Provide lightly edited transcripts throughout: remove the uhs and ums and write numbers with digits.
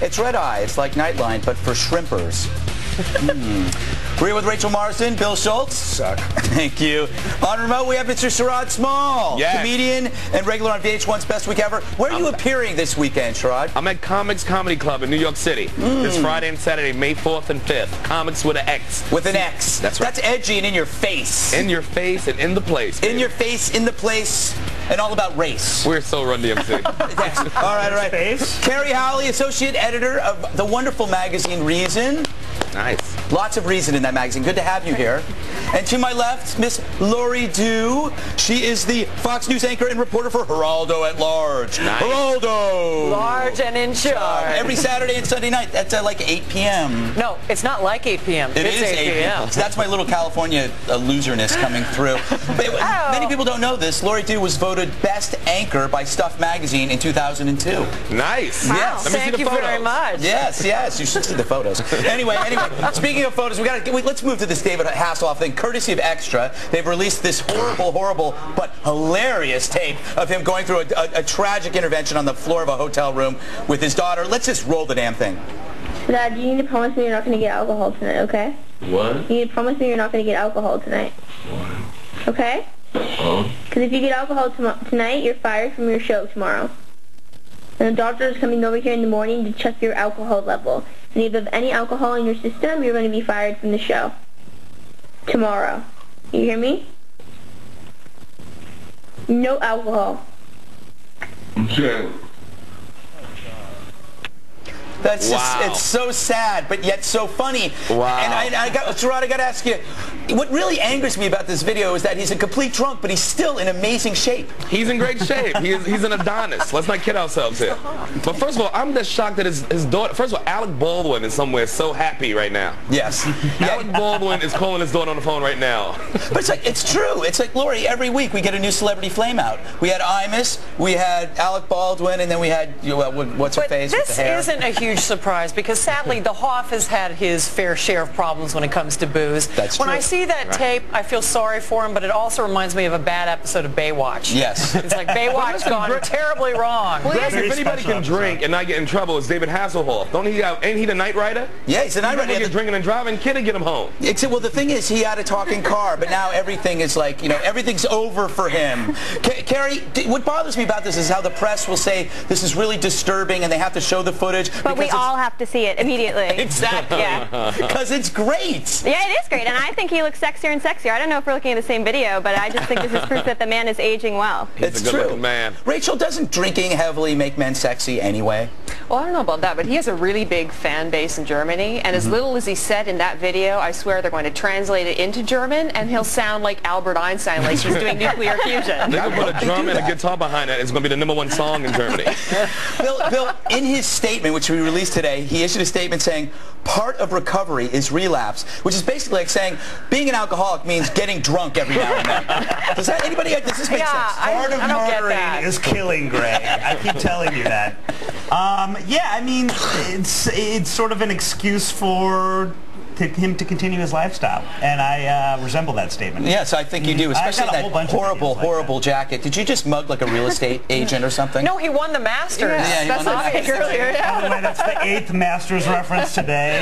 It's red eye. It's like Nightline, but for shrimpers. We're here with Rachel Marsden, Bill Schulz. Suck. Thank you. On remote, we have Mr. Sherrod Small, yes. comedian and regular on VH1's Best Week Ever. Where are you appearing this weekend, Sherrod? I'm at Comics Comedy Club in New York City. This Friday and Saturday, May 4th and 5th. Comics with an X. With an X. That's right. That's edgy and in your face. In your face and in the place. Baby. In your face, in the place, and all about race. We're so Run DMC. All right, all right. Space. Kerry Howley, associate editor of the wonderful magazine Reason. Nice. Lots of Reason in that magazine. Good to have you here. And to my left, Miss Laurie Dhue. She is the Fox News anchor and reporter for Geraldo at Large. Nice. Geraldo! Large and in charge. Every Saturday and Sunday night. That's at like 8 p.m. No, it's not like 8 p.m. It is 8 p.m. So that's my little California loserness coming through. But many people don't know this. Laurie Dhue was voted Best Anchor by Stuff Magazine in 2002. Nice. Wow. Yes. Let me see Thank the you photos. very much. Yes, yes, you should see the photos. Anyway, speaking of photos, let's move to this David Hasslehoff thing. Courtesy of Extra, they've released this horrible, but hilarious tape of him going through a tragic intervention on the floor of a hotel room with his daughter. Let's just roll the damn thing. Dad, you need to promise me you're not going to get alcohol tonight, okay? What? You need to promise me you're not going to get alcohol tonight. Why? Okay? Oh. Because if you get alcohol tonight, you're fired from your show tomorrow. And the doctor is coming over here in the morning to check your alcohol level. And if you have any alcohol in your system, you're going to be fired from the show. Tomorrow. You hear me? No alcohol. Okay. That's just, Wow. it's so sad, but yet so funny. Wow. And Sherrod, I got to ask you, what really angers me about this video is that he's a complete drunk, but he's still in amazing shape. He's in great shape. He's an Adonis. Let's not kid ourselves here. But first of all, I'm just shocked that his daughter, first of all, Alec Baldwin is somewhere so happy right now. Yes. Alec Baldwin is calling his daughter on the phone right now. But it's true. It's like, Laurie, every week we get a new celebrity flame out. We had Imus, we had Alec Baldwin, and then we had, what's her face with the hair? This isn't a huge surprise because sadly the Hoff has had his fair share of problems when it comes to booze. That's when true. I see that tape, I feel sorry for him, but it also reminds me of a bad episode of Baywatch. Yes. It's like Baywatch gone terribly wrong. Greg, if anybody can drink and not get in trouble, it's David Hasslehoff. Ain't he the night rider? Yeah, he's the night rider. Get drinking and driving, kid and get him home. Well, the thing is, he had a talking car, but now everything is like, everything's over for him. Kerry, what bothers me about this is how the press will say this is really disturbing and they have to show the footage. But we all have to see it immediately. Exactly. Yeah. Because it's great. Yeah, it is great, and I think he looks sexier and sexier. I don't know if we're looking at the same video, but I just think this is proof that the man is aging well. It's a good-looking true. man. Rachel, doesn't drinking heavily make men sexy anyway? Well, I don't know about that, but he has a really big fan base in Germany, and as little as he said in that video, I swear they're going to translate it into German, and he'll sound like Albert Einstein, like he's doing nuclear fusion. They can put a drum and a guitar behind it. It's going to be the #1 song in Germany. Bill, in his statement, which we released today, he issued a statement saying, part of recovery is relapse, which is basically like saying being an alcoholic means getting drunk every now and then. Does this make sense? Part of I don't get murdering that. is killing, Greg. I keep telling you that. Yeah, I mean, it's sort of an excuse for him to continue his lifestyle, and I resemble that statement. Yes, I think you do, especially got a that whole bunch of horrible, videos like horrible jacket. Did you just mug like a real estate agent or something? No, he won the Masters. Yeah, he That's won the what I Masters. earlier. By the way, that's the 8th Masters reference today.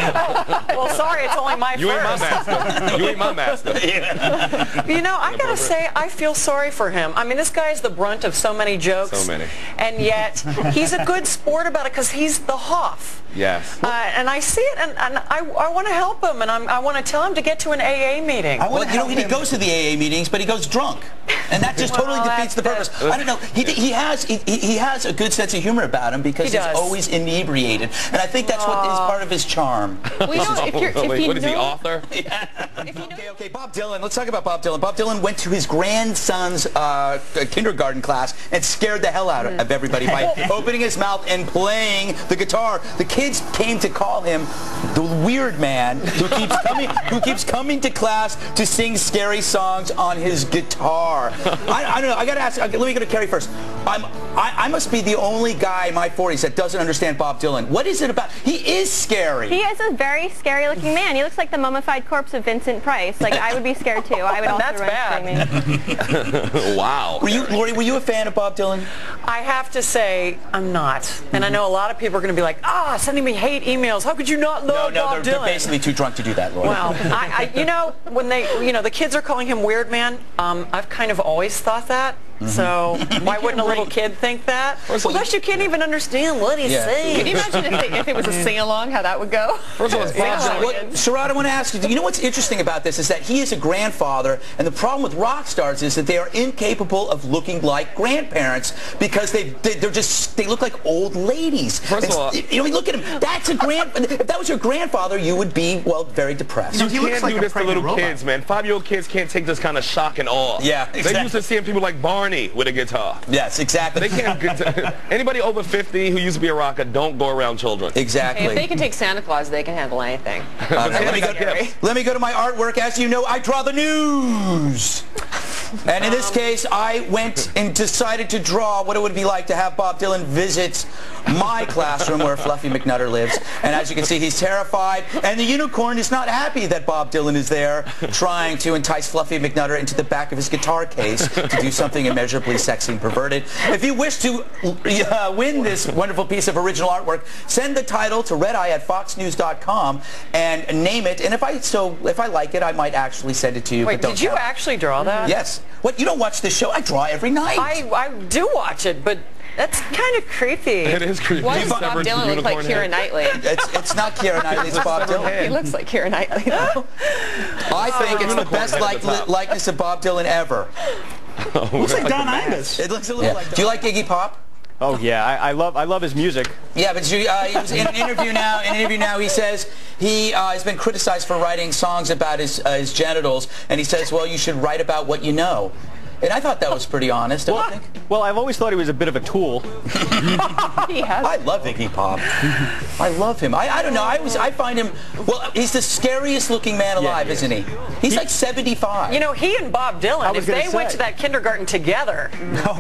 Well, sorry, it's only my You ain't my first. master. You ain't my master. I gotta say, I feel sorry for him. I mean, this guy's the brunt of so many jokes. So many. And yet, he's a good sport about it because he's the Hoff. Yes. And I see it, and I want to help him, and I want to tell him to get to an AA meeting. Well, he goes to the AA meetings, but he goes drunk, and that just totally defeats the purpose. I don't know. He has a good sense of humor about him because he's always inebriated, and I think that's what is part of his charm. Well, you know, What is he, author? Okay, Bob Dylan. Let's talk about Bob Dylan. Bob Dylan went to his grandson's kindergarten class and scared the hell out of everybody by opening his mouth and playing the guitar. The kids came to call him the weird man who keeps coming to class to sing scary songs on his guitar. I don't know. I got to ask. Let me go to Kerry first. I must be the only guy in my 40s that doesn't understand Bob Dylan. What is it about? He is scary. He is a very scary-looking man. He looks like the mummified corpse of Vincent Price. Like, I would be scared, too. I would also run screaming. Wow. Laurie, were you a fan of Bob Dylan? I have to say I'm not. And I know a lot of people are going to be like, sending me hate emails. How could you not love Bob Dylan? They're basically too drunk to do that, Laurie. Well, you know, when the kids are calling him Weird Man, I've kind of always thought that. So why wouldn't a little kid think that? Unless you can't even understand what he's saying. Can you imagine if it was a sing-along, how that would go? First of all, Sherrod, I want to ask you, you know what's interesting about this is that he is a grandfather, and the problem with rock stars is that they are incapable of looking like grandparents because they look like old ladies. First of all, you know, look at him. That's a if that was your grandfather, you would be, well, very depressed. You can't do this to little kids, man. 5-year-old kids can't take this kind of shock and awe. Yeah, exactly. They used to seeing people like Barney with a guitar. Yes, exactly. They can't. Anybody over 50 who used to be a rocker, don't go around children. Exactly. Hey, if they can take Santa Claus, they can handle anything. Let me go to my artwork. As you know, I draw the news. And in this case, I went and decided to draw what it would be like to have Bob Dylan visit my classroom where Fluffy McNutter lives. And as you can see, he's terrified. And the unicorn is not happy that Bob Dylan is there trying to entice Fluffy McNutter into the back of his guitar case to do something immeasurably sexy and perverted. If you wish to win this wonderful piece of original artwork, send the title to redeye@foxnews.com and name it. And if I like it, I might actually send it to you. Wait, did you actually draw that? Yes. What, you don't watch this show? I draw every night. I do watch it, but that's kind of creepy. It is creepy. Why does Bob Dylan look like Keira Knightley? It's not Keira Knightley, it's Bob Dylan. He looks like Keira Knightley, though. I think it's the best likeness of Bob Dylan ever. Looks like Don Imus. It looks a little like. Do you like Iggy Pop? Oh yeah, I love his music. Yeah, but he was in an interview now. He says he has been criticized for writing songs about his genitals, and he says, well, you should write about what you know. And I thought that was pretty honest, don't you think? Well, I've always thought he was a bit of a tool. I love Iggy Pop. I love him. I don't know. I find him, well, he's the scariest looking man alive, isn't he? He's like 75. You know, he and Bob Dylan, if they went to that kindergarten together,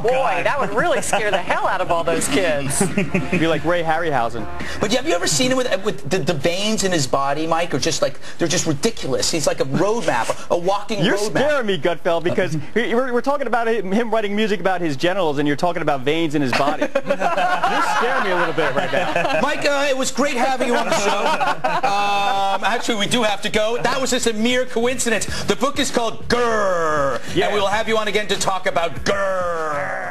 boy, that would really scare the hell out of all those kids. Be like Ray Harryhausen. But have you ever seen him with the veins in his body, Mike, are just like, they're just ridiculous. He's like a roadmap, a walking roadmap. You're scaring me, Gutfeld, because we're talking about him writing music about his genitals, and you're talking about veins in his body. You're scaring me a little bit right now. Mike, it was great having you on the show. Actually, we do have to go. That was just a mere coincidence. The book is called Grrr, and we will have you on again to talk about Grrr.